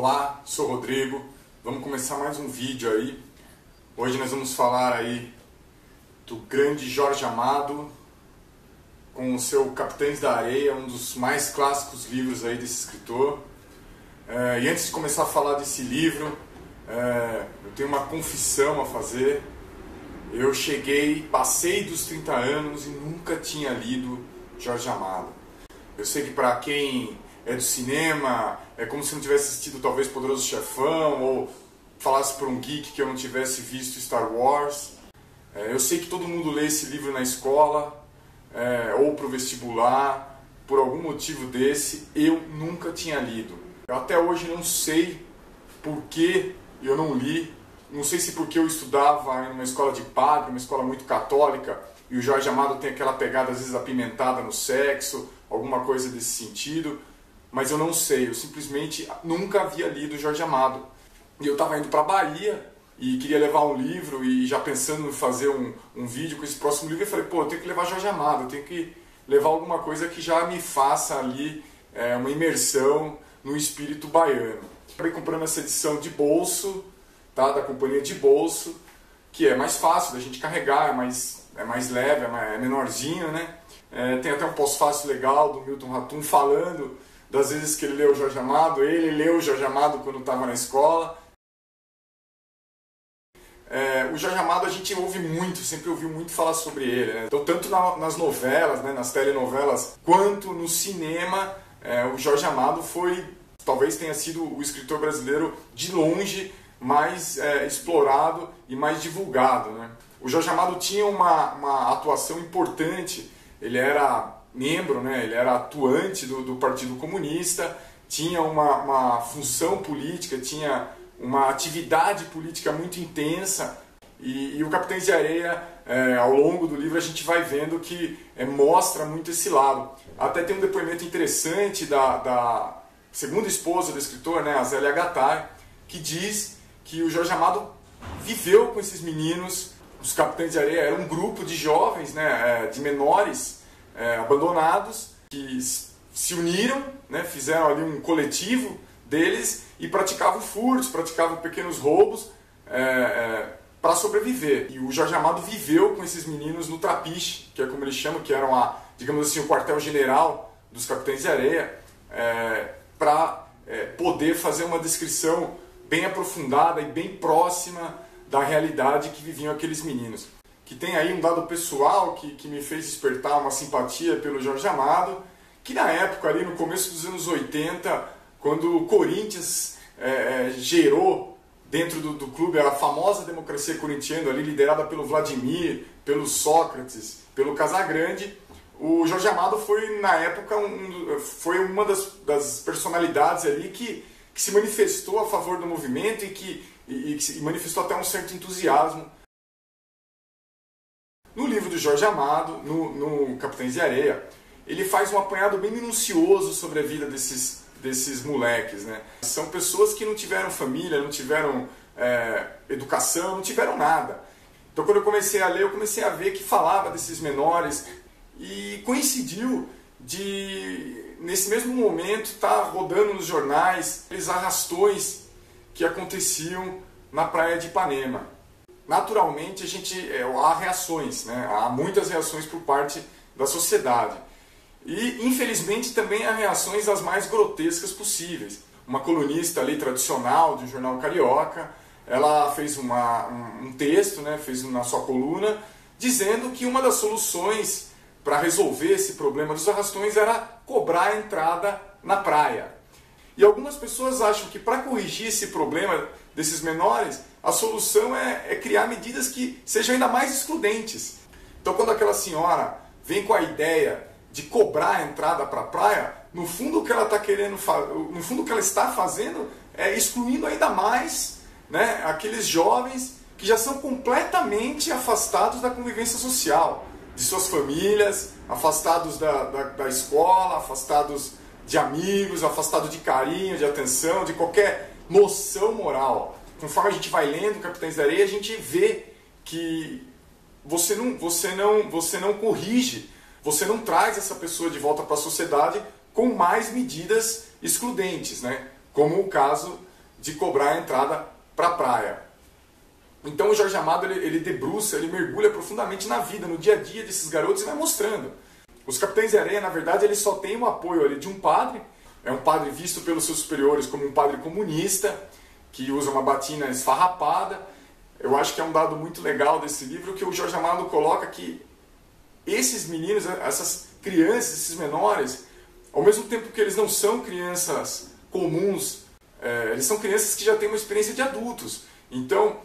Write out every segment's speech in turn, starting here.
Olá, sou o Rodrigo. Vamos começar mais um vídeo aí. Hoje nós vamos falar aí do grande Jorge Amado com o seu Capitães da Areia, um dos mais clássicos livros aí desse escritor. E antes de começar a falar desse livro, eu tenho uma confissão a fazer. Eu passei dos 30 anos e nunca tinha lido Jorge Amado. Eu sei que para quem é do cinema, é como se não tivesse assistido talvez Poderoso Chefão, ou falasse para um geek que eu não tivesse visto Star Wars. Eu sei que todo mundo lê esse livro na escola, ou para o vestibular, por algum motivo desse, eu nunca tinha lido. Eu até hoje não sei por que eu não li, não sei se porque eu estudava em uma escola de padre, uma escola muito católica, e o Jorge Amado tem aquela pegada às vezes apimentada no sexo, alguma coisa desse sentido. Mas eu não sei, eu simplesmente nunca havia lido Jorge Amado. E eu estava indo para a Bahia e queria levar um livro e já pensando em fazer um vídeo com esse próximo livro, eu falei, pô, eu tenho que levar Jorge Amado, eu tenho que levar alguma coisa que já me faça ali uma imersão no espírito baiano. Acabei comprando essa edição de bolso, tá, da Companhia de Bolso, que é mais fácil da gente carregar, é mais leve, é menorzinho, né? Tem até um pós-fácil legal do Milton Ratum falando das vezes que ele leu Jorge Amado. Ele leu Jorge Amado quando estava na escola. O Jorge Amado a gente ouve muito, sempre ouviu muito falar sobre ele, né? Então, tanto nas novelas, né, nas telenovelas, quanto no cinema, o Jorge Amado talvez tenha sido o escritor brasileiro de longe mais explorado e mais divulgado, né? O Jorge Amado tinha uma atuação importante. Ele era membro, né? Ele era atuante do Partido Comunista, tinha uma função política, tinha uma atividade política muito intensa, e o Capitães de Areia, ao longo do livro, a gente vai vendo que mostra muito esse lado. Até tem um depoimento interessante da segunda esposa do escritor, né, a Zélia Gattai, que diz que o Jorge Amado viveu com esses meninos. Os Capitães de Areia eram um grupo de jovens, né, de menores, abandonados, que se uniram, né, fizeram ali um coletivo deles e praticavam furtos, praticavam pequenos roubos para sobreviver. E o Jorge Amado viveu com esses meninos no Trapiche, que é como eles chamam, que eram, digamos assim, o quartel-general dos Capitães de Areia, para poder fazer uma descrição bem aprofundada e bem próxima da realidade que viviam aqueles meninos. Que tem aí um dado pessoal que me fez despertar uma simpatia pelo Jorge Amado, que na época, ali no começo dos anos 80, quando o Corinthians gerou dentro do clube a famosa democracia corintiana, ali liderada pelo Vladimir, pelo Sócrates, pelo Casagrande, o Jorge Amado foi, na época, foi uma das personalidades ali que se manifestou a favor do movimento e manifestou até um certo entusiasmo. No livro do Jorge Amado, no Capitães de Areia, ele faz um apanhado bem minucioso sobre a vida desses moleques, né? São pessoas que não tiveram família, não tiveram educação, não tiveram nada. Então, quando eu comecei a ler, eu comecei a ver que falava desses menores, e coincidiu nesse mesmo momento, estar rodando nos jornais aqueles arrastões que aconteciam na praia de Ipanema. Naturalmente, há reações, né? Há muitas reações por parte da sociedade. E, infelizmente, também há reações das mais grotescas possíveis. Uma colunista ali tradicional de um jornal carioca, ela fez um texto, né? Fez na sua coluna, dizendo que uma das soluções para resolver esse problema dos arrastões era cobrar a entrada na praia. E algumas pessoas acham que para corrigir esse problema desses menores, a solução é criar medidas que sejam ainda mais excludentes. Então, quando aquela senhora vem com a ideia de cobrar a entrada para a praia, no fundo o que ela está fazendo é excluindo ainda mais, né, aqueles jovens que já são completamente afastados da convivência social, de suas famílias, afastados da escola, afastados de amigos, afastados de carinho, de atenção, de qualquer noção moral. Conforme a gente vai lendo Capitães da Areia, a gente vê que você não corrige, você não traz essa pessoa de volta para a sociedade com mais medidas excludentes, né? Como o caso de cobrar a entrada para a praia. Então o Jorge Amado ele debruça, ele mergulha profundamente na vida, no dia a dia desses garotos e vai mostrando. Os Capitães de Areia, na verdade, eles só têm o apoio ali de um padre, é um padre visto pelos seus superiores como um padre comunista, que usa uma batina esfarrapada. Eu acho que é um dado muito legal desse livro, que o Jorge Amado coloca que esses meninos, essas crianças, esses menores, ao mesmo tempo que eles não são crianças comuns, eles são crianças que já têm uma experiência de adultos. Então,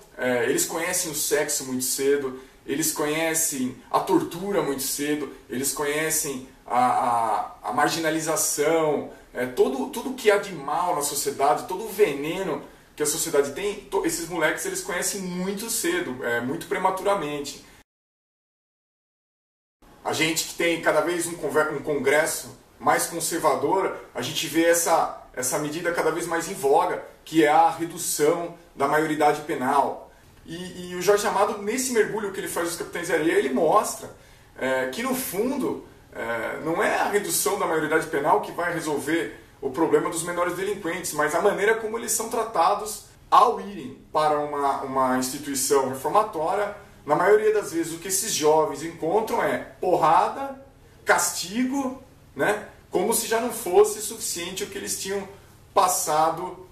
eles conhecem o sexo muito cedo, eles conhecem a tortura muito cedo, eles conhecem a marginalização, tudo que há de mal na sociedade, todo o veneno que a sociedade tem, esses moleques eles conhecem muito cedo, muito prematuramente. A gente que tem cada vez um congresso mais conservador, a gente vê essa medida cada vez mais em voga, que é a redução da maioridade penal. E o Jorge Amado, nesse mergulho que ele faz dos Capitães de Areia, ele mostra que no fundo não é a redução da maioridade penal que vai resolver o problema dos menores delinquentes, mas a maneira como eles são tratados ao irem para uma instituição reformatória. Na maioria das vezes o que esses jovens encontram é porrada, castigo, né? Como se já não fosse suficiente o que eles tinham passado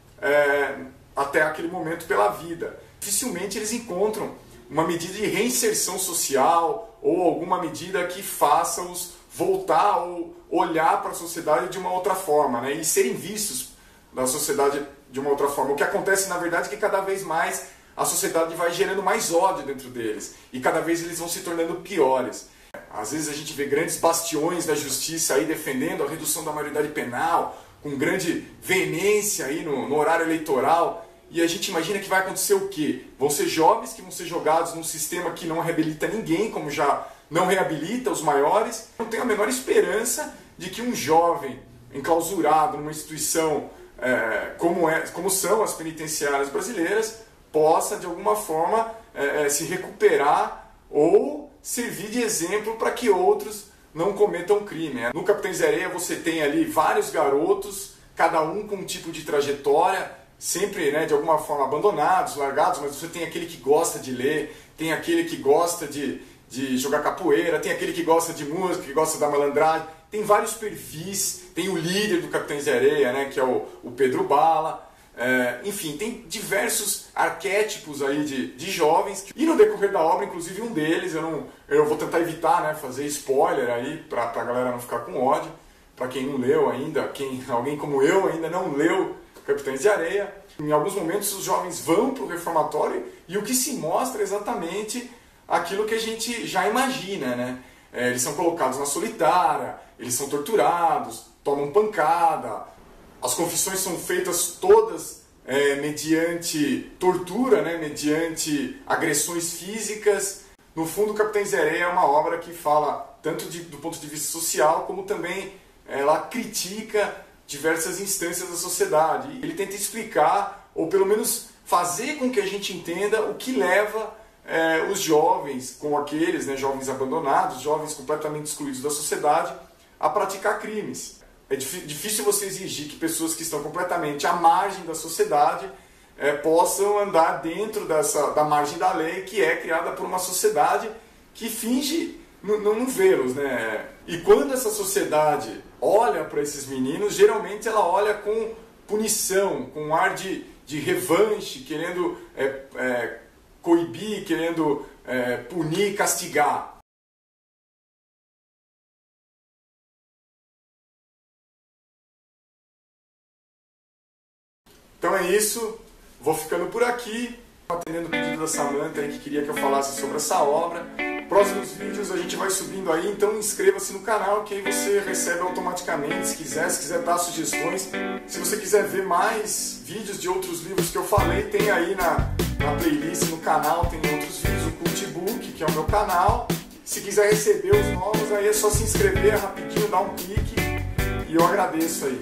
até aquele momento pela vida. Dificilmente eles encontram uma medida de reinserção social ou alguma medida que faça-os voltar ou olhar para a sociedade de uma outra forma, né? E serem vistos da sociedade de uma outra forma. O que acontece, na verdade, é que cada vez mais a sociedade vai gerando mais ódio dentro deles e cada vez eles vão se tornando piores. Às vezes a gente vê grandes bastiões da justiça aí defendendo a redução da maioridade penal, com grande veemência aí no horário eleitoral, e a gente imagina que vai acontecer o quê? Vão ser jovens que vão ser jogados num sistema que não reabilita ninguém, como já não reabilita os maiores. Não tenho a menor esperança de que um jovem enclausurado numa instituição como são as penitenciárias brasileiras possa, de alguma forma, se recuperar ou servir de exemplo para que outros não cometam crime. No Capitães de Areia você tem ali vários garotos, cada um com um tipo de trajetória, sempre, né, de alguma forma abandonados, largados, mas você tem aquele que gosta de ler, tem aquele que gosta de jogar capoeira, tem aquele que gosta de música, que gosta da malandragem, tem vários perfis, tem o líder do Capitães de Areia, né, que é o Pedro Bala. Enfim, tem diversos arquétipos aí de jovens. E no decorrer da obra, inclusive um deles, eu vou tentar evitar, né, fazer spoiler aí pra galera não ficar com ódio. Pra quem não leu ainda, alguém como eu ainda não leu Capitães de Areia. Em alguns momentos os jovens vão pro reformatório e o que se mostra é exatamente aquilo que a gente já imagina, né? Eles são colocados na solitária, eles são torturados, tomam pancada. As confissões são feitas todas mediante tortura, né? Mediante agressões físicas. No fundo, Capitães de Areia é uma obra que fala tanto do ponto de vista social, como também ela critica diversas instâncias da sociedade. Ele tenta explicar, ou pelo menos fazer com que a gente entenda o que leva os jovens, como aqueles, né, jovens abandonados, jovens completamente excluídos da sociedade, a praticar crimes. É difícil você exigir que pessoas que estão completamente à margem da sociedade possam andar dentro da margem da lei, que é criada por uma sociedade que finge não vê-los, né? E quando essa sociedade olha para esses meninos, geralmente ela olha com punição, com um ar de revanche, querendo coibir, querendo punir, castigar. Então é isso, vou ficando por aqui, atendendo o pedido da Samantha aí, que queria que eu falasse sobre essa obra. Próximos vídeos a gente vai subindo aí, então inscreva-se no canal que aí você recebe automaticamente, se quiser dar sugestões. Se você quiser ver mais vídeos de outros livros que eu falei, tem aí na playlist no canal, tem outros vídeos, o Cultbook, que é o meu canal. Se quiser receber os novos, aí é só se inscrever rapidinho, dar um clique e eu agradeço aí.